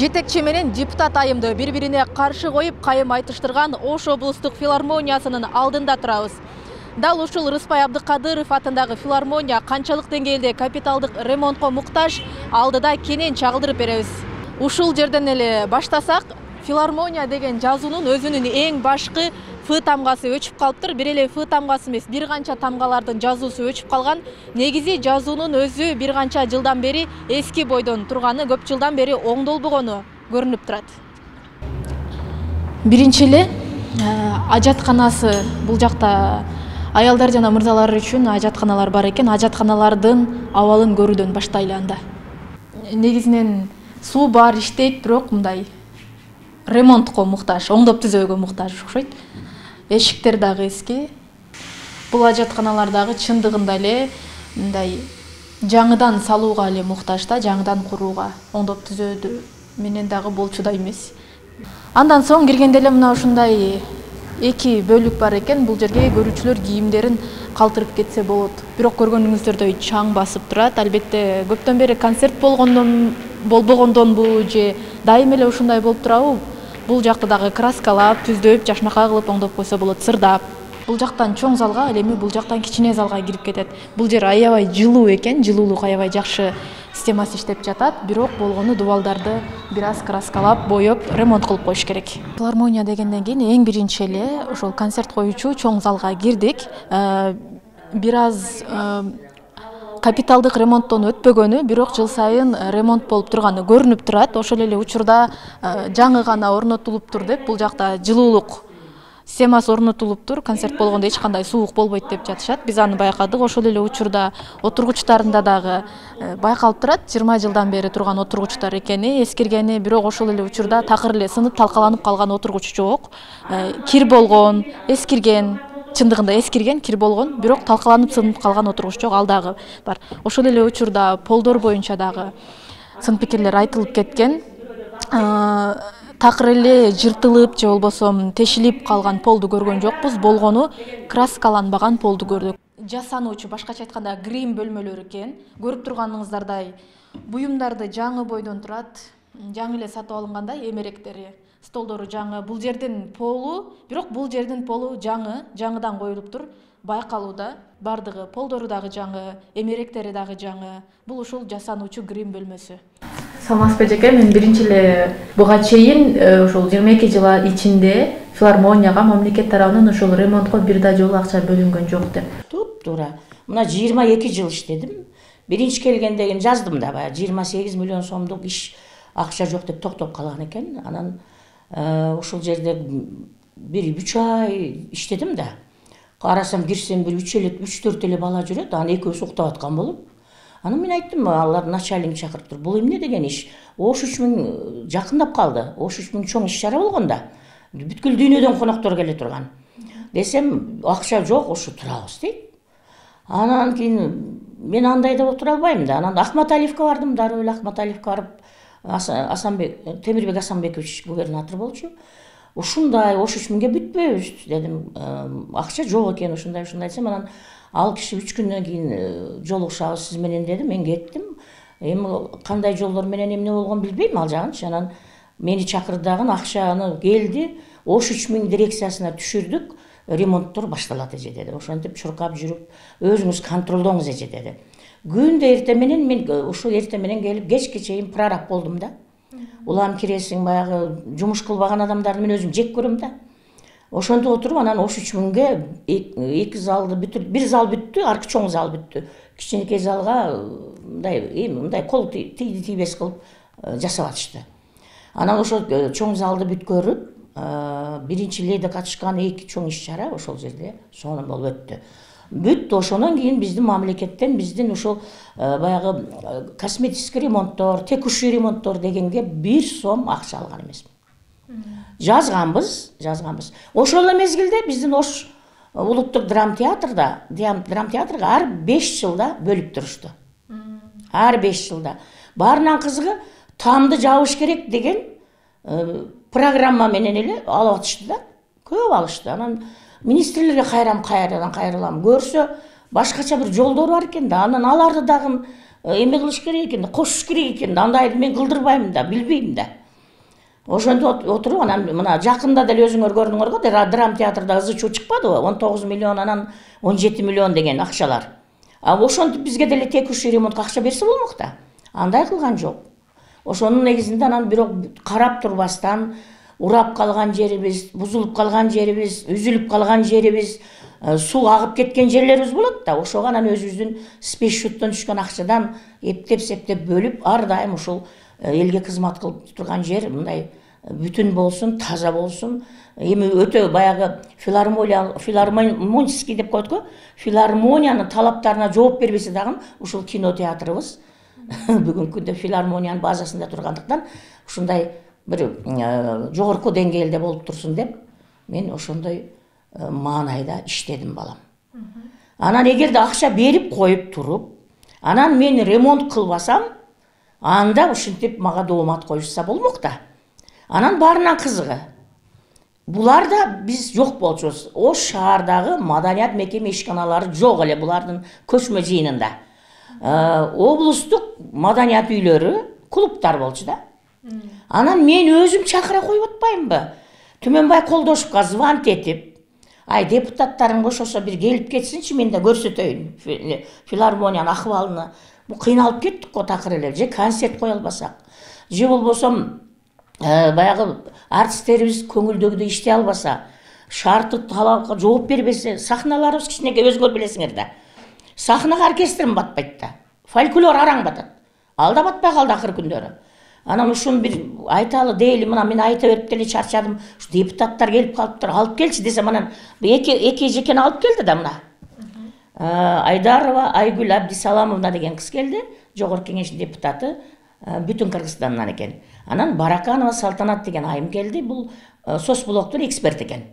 Жетекчи менен депутат айымды бири-бирине каршы коюп кайым айтыштырган Ош облустук филармониясынын алдында турабыз. Дал ушул Рыспай Абдыкадыров атындагы филармония канчалык деңгээлде капиталдык ремонтко муктаж, алдыда кенен чагылдырып беребиз. Ушул жерден эле баштасак, филармония деген жазуунун өзүнүн эң башкы Ф тамгасы өчүп калыптыр. Бир эле Ф тамгасы эмес, бир канча тамгалардын жазуусу өчүп калган. Негизи жазуунун өзү бир канча жылдан бери эски бойдон турганы, көп жылдан бери оңдолбогону көрүнүп турат. Биринчи эле ажатканасы, бул жакта аялдар жана мырзалар үчүн ажатканалар бар экен. Ажатканалардын абалын көрүүдөн баштайлы анда. Негизинен суу бар, иштейт, бирок мындай ремонтко муктаж, оңдоп түзөөгө муктаж окшойт. Эшиктер дагы эски. Бул ажатканалар дагы чындыгында эле мындай жаңыдан салууга эле муктаж да, жаңыдан курууга, оңдоп түзөөдү менен дагы болчу да эмес. Андан соң киргенде эле мына ушундай эки бөлүк бар экен. Бул жерге көрүүчүлөр кийимдерин калтырып кетсе болот. Бирок көргөнүңүздөрдөй чаң басып турат. Албетте көптөн бери концерт болбогондонбу же дайым эле ушундай болуп турабы? Бул жакта дагы краскалап, түздөп, жашнакай кылып оңдоп койсо болот, сырдап. Бул жактан чоң залга, ал эми бул жактан кичине залга кирип кетет. Бул жер аябай жылуу экен, жылуулук аябай жакшы системасы иштеп жатат, бирок болгону дубалдарды бир аз краскалап, боёп, ремонт кылып коюш керек. Филармония дегенден кийин эң биринчи эле ошол концерт коючу чоң залга кирдик. Бир аз капиталдык ремонттон өтпөгөнү, бирок жыл сайын ремонт болуп турганы көрүнүп турат. Ошол эле учурда жаңы гана орнотулуптур деп, бул жакта жылуулук системасы орнотулуптур. Концерт болгондо эч кандай суук болбойт деп жатышат. Биз аны байкадык. Ошол эле учурда отургучтарында дагы байкалып турат. 20 жылдан бери турган отургучтар экени, эскиргени, бирок ошол эле учурда такыр эле сынып талкаланып калган отургуч жок. Кир болгон, эскирген, чындыгында эскирген, кир болгон, бирок талкаланып сынып калган отургуч жок, ал дагы бар. Ошол эле учурда полдор боюнча дагы сын пикирлер айтылып кеткен. Такыр эле жыртылып же болбосо тешилип калган полду көргөн жокпуз, болгону краскаланбаган полду көрдүк. Жасануучу, башкача айтканда грим бөлмөлөрү экен. Көрүп турганыңыздардай буюмдарды жаңы бойдон турат, жаңы эле сатып алынгандай, эмеректери, столдору жаңы. Бул жердин полу, бирок бул жердин полу жаңыдан коюлуптур. Байкалууда бардыгы, полдору дагы жаңы, эмеректери дагы жаңы. Бул ушул жасануучу грим бөлмөсү. Саламатсызбы эжеке, мен биринчи эле буга чейин ошол 22 жыл ичинде филармонияга мамлекет тарабынан ошол ремонтко бир да жолу акча бөлүнгөн жок деп. Туп-туура. Мына 22 жыл иштедим. Биринчи келгенде жаздым да, баягы 28 миллион сомдук иш акча жок деп токтоп калган экен. Анан ушул жерде бир 3 ай иштедим да. Карасам, кирсем бир 3-4 эле бала жүрөт, анан экөөсү уктап аткан болуп. Анан мен айттым, алар начальник чакыртып, бул эмне деген иш? Ош 3000 жакындап калды. Ош 3000 чоң иш чара болгонда. Бүткүл дүйнөдөн коноктор келе турган. Десем, акча жок, ошо турабыз дейт. Анан кийин мен андай деп отура албайм да. Анан Ахматалиевке бардым, дароо эле Ахматалиевке барып, Темирбек Асанбекович губернатор болчу. Ушундай Ош 3000ге бүтпөйбүз дедим. Акча жок экен, ушундай десем, анан ал киши 3 күндөн кийин жолугушабыз сиз менен деди. Мен кеттим. Эми кандай жолдор менен эмне болгон билбейм ал жагынчы. Анан мени чакырдагын акчаны келди. Ош 3000 дирекциясына түшүрдүк. Ремонттор башталат эже деди. Ошентип чуркап жүрүп, өзүңүз контролдоңуз эже деди. Күндө эртең менен мен ушул эртең менен келип кечке чейин прораб болдум да. Улам киресиң, баягы жумуш кылбаган адамдарды мен өзүм жек көрөм да. Ошентип отуруп, анан Ош 3000ге 2 залды бүтүп, бир зал бүттү, аркы чоң зал бүттү. Кичинекей залга мындай кол тийди тийбес кылып жасап атышты. Анан ошо чоң залды бүткөрүп, биринчи лейде катышкан 2 чоң иш чара ошол жерде сонун болуп өттү. Бүттү. Ошондон кийин биздин мамлекеттен биздин ошол баягы косметический ремонттор, текущий ремонттор дегенге 1 сом акча алган эмесмин. Жазганбыз. Ошол эле мезгилде биздин Ош улуттук драмтеатрга ар 5 жылда бөлүп турушту. Ар 5 жылда. Баарынан кызыгы тамды жабыш керек деген программа менен эле алып атышты да. Көп алышты. Анан министрлерге кайрылам. Көрсө башкача бир жолдор бар экен да. Анан аларды дагы эме кылыш керек экен да, кошуш керек экен да. Андайды мен кылдырбайм да, билбейм да. Ошондо отуруп анан мына жакында деле өзүңөр көрдүңөр го, драма театрда ызы чуу чыкпадыбы? 19 миллион анан 17 миллион деген акчалар. А ошентип бизге деле текущий ремонтка акча берсе болмок да. Андай кылган жок. Ошонун негизинде анан бирок карап турбастан урап калган жерибиз, бузулуп калган жерибиз, үзүлүп калган жерибиз, суу агып кеткен жерлерибиз болот да. Ошого анан өзүбүздүн спецсчеттен түшкөн акчадан эптеп бөлүп, ар дайым ушул элге кызмат кылып турган жер мындай бүтүн болсун, таза болсун. Эми өтө баягы филармонический деп коет го, филармониянын талаптарына жооп бербесе дагы ушул кинотеатрыбыз бүгүнкү күндө филармониянын базасында тургандыктан ушундай бир жогорку деңгээлде болуп турсун деп мен ошондой маанайда иштедим балам. Анан эгерде акча берип коюп туруп, анан мен ремонт кылбасам, анда ушинтип мага доомат коюшса болмок да. Анан баарынан кызыгы. Булар да биз жок болчубуз. Ош шаардагы маданият мекеме ишканалары жок эле булардын көчмө жыйынында. Облустук маданият үйлөрү, клубтар болчу да. Анан мен өзүм чакыра коюп атпаймынбы? Түмөнбай Колдошевго звонить этип, ай депутаттарым кошосо бир келип кетсинчи, мен да көрсөтөйүн филармониянын акыбалын. Бу кыйналып кеттик го такыр эле, же концерт кое албасак, же болбосо баягы артисттерибиз көңүлдөгүдөй иштей албаса, шарты талапка жооп бербесе, сахналарыбыз кичинекей өзүңөр билесиңер да. Сахнага оркестрим батпайт да. Фольклор араң батат. Алда батпай калды акыр күндөрү. Анан ушуну бир айталы дейли, мына мен айта берип деле чарчадым. Ушу депутаттар келип калыптыр, алып келчи десем, анан эки жекени алып келди да мына. Айдарова Айгүл Абдисаламовна деген кыз келди, жогорку кеңештин депутаты, бүтүн Кыргызстандан экен. Анан Бараканова Салтанат деген айым келди, бул соцблоктун эксперт экен.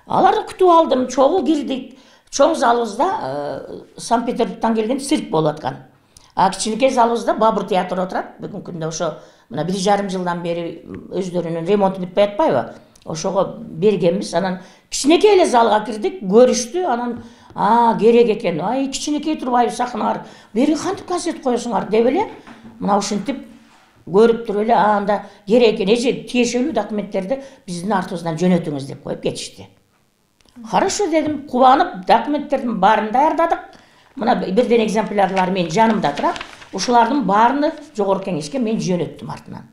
Аларды күтүп алдым, чогуу кирдик. Чоң залыбызда Санкт-Петербургдан келген цирк болуп аткан. А кичинекей залыбызда Бабур театры отурат. Бүгүнкү күндө ошо мына 1,5 жылдан бери өздөрүнүн ремонту бүтпөй атпайбы? Ошого бергенбиз. Анан кичинекей эле залга кирдик, көрүштү. Анан керек экен. Ай, кичинекей турбайбы сахналар. Бери кантип концерт коесуңар деп эле. Мына ушинтип көрүп туруп эле, анда керек экен, эже тиешелүү документтерди биздин артыбыздан жөнөтүңүз деп коюп кетишти. Хорошо дедим, кубанып, документтердин баарын даярдадык. Мына бирден экземплярлары мен жанымда турат. Ушулардын баарыны жогорку кеңешке мен жөнөттүм артынан.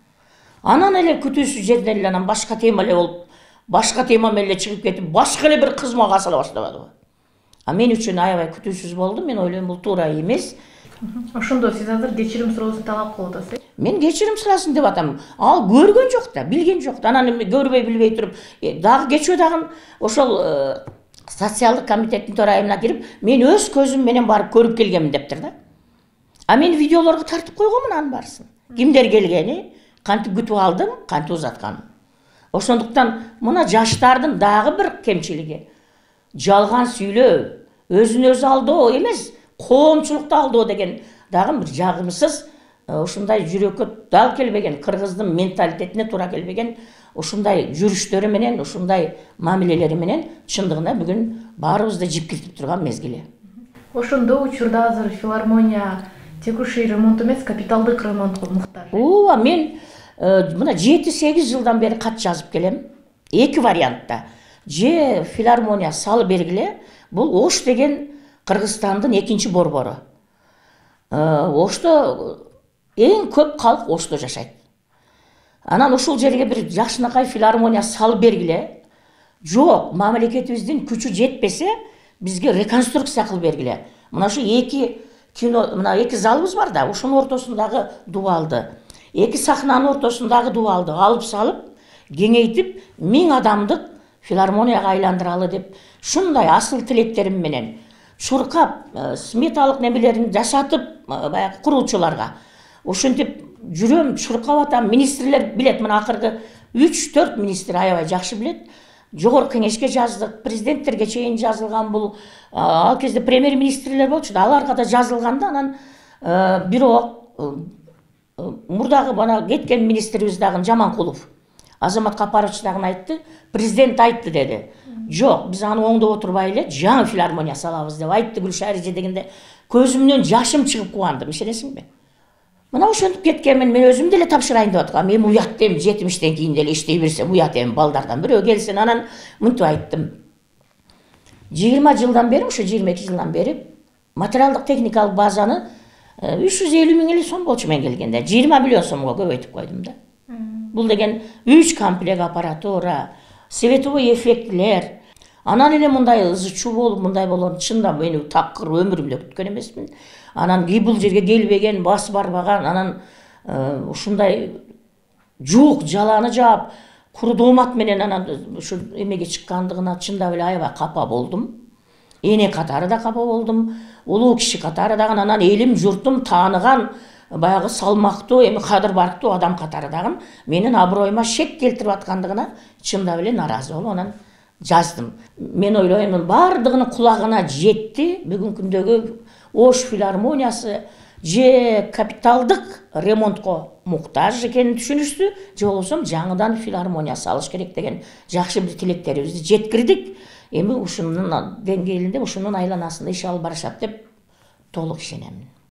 Анан эле күтүүсүз жерден эле анан башка тема эле болуп, башка тема менен эле чыгып кетип, башка эле бир кыз мага асыла баштабадыбы. Мен үчүн аябай күтүүсүз болду. Мен ойлойм, бул туура эмес. Ошондо сиз азыр кечирим суроосун талап кылып атасыз. Мен кечирим сурасын деп атам. Ал көргөн жок да, билген жок да. Анан көрбөй билбей туруп, дагы кечөө дагы ошол социалдык комитеттин төрайымына кирип, мен өз көзүм менен барып көрүп келгенмин дептир да. А мен видеолорго тартып койгонмун анын барысын. Кимдер келгени, кантип күтүп алдым, кантип узатканым. Ошондуктан мына жаштардын дагы бир кемчилиги. Жалган сүйлөө, өзүн өзү алдоо эмес, коомчулукту алдоо деген дагы бир жагымсыз, ушундай жүрөккө дал келбеген, кыргыздын менталитетине туура келбеген ушундай жүрүштөрү менен, ушундай мамилелери менен чындыгында бүгүн баарыбызды жипкиртип турган мезгили. Ошондо учурда азыр филармония текущий ремонт эмес, капиталдык ремонтко муктаж. Ооба, мен мына 7-8 жылдан бери кат жазып келем. Эки вариантта. Же филармония салып бергиле, бул Ош деген Кыргызстандын экинчи борбору. Ошто эң көп калк Ошто жашайт. Анан ушул жерге бир жакшынакай филармония салып бергиле. Жок, мамлекетибиздин күчү жетпесе, бизге реконструкция кылып бергиле. Мына ушу эки кино, мына эки залыбыз бар да, ушунун ортосундагы дубалды, эки сахнанын ортосундагы дубалды алып салып, кеңейтип, 1000 адамдык филармонияга айландыралы деп, шундай асыл тилектерим менен чуркап, сметалык немелерин жасатып, баягы куруучуларга ушинтип жүрөм, чуркап атам. Министрлер билет, мына акыркы 3-4 министр аябай жакшы билет. Жогорку кеңешке жаздык, президенттерге чейин жазылган бул. Ал кезде премьер-министрлер болчу да, аларга да жазылганда, анан бирок мурдагы бана кеткен министрибиз дагы Жаманкулов, Азамат Капарович дагы айтты, президент айтты деди. Жок, биз аны оңдоп отурбай эле жаңы филармония салабыз деп айтты Гүлшарije дегенде көзүмдөн жашым чыгып кубандым, ишенесиңби? Мына ошентип кеткенмин, мен өзүм деле тапшырайын деп аткам. Эми уят эми 70тен кийин деле иштей берсем уят эми балдардан бирөө келсин. Анан мынтип айттым. 20 жылдан бери, ушу 22 жылдан бери материалдык техникалык базаны 350 миң эле сом болчу мен келгенде. 20 миллион сомго көбөйтүп койдум да. Бул деген 3 комплект аппаратура, световой эффектилер. Анан эле мындай ызы-чуу болуп, мындай болгон чындап мени такыр өмүрүмдө күткөн эмесмин. Анан бул жерге келбеген, бас барбаган, анан ушундай жуук жаланы жаап, куру доомат менен анан ушу эмеге чыккандыгына чындап эле аябай капа болдум. Эне катары да капа болдум, улуу киши катары дагы, анан элим, журтум тааныган, баягы салмактуу, эми кадыр барктуу адам катары дагы менин аброюма шек келтирип аткандыгына чындап эле нааразы болуп анан жаздым. Мен ойлойм, бардыгынын кулагына жетти. Бүгүнкү күндөгү Ош филармониясы же капиталдык ремонтко муктаж экенин түшүнүштү, же болбосо жаңыдан филармония салыш керек деген жакшы бир тилектерибизди жеткирдик. Эми ушунун деңгээлинде, ушунун айланасында иш алып барышат деп толук ишенемин.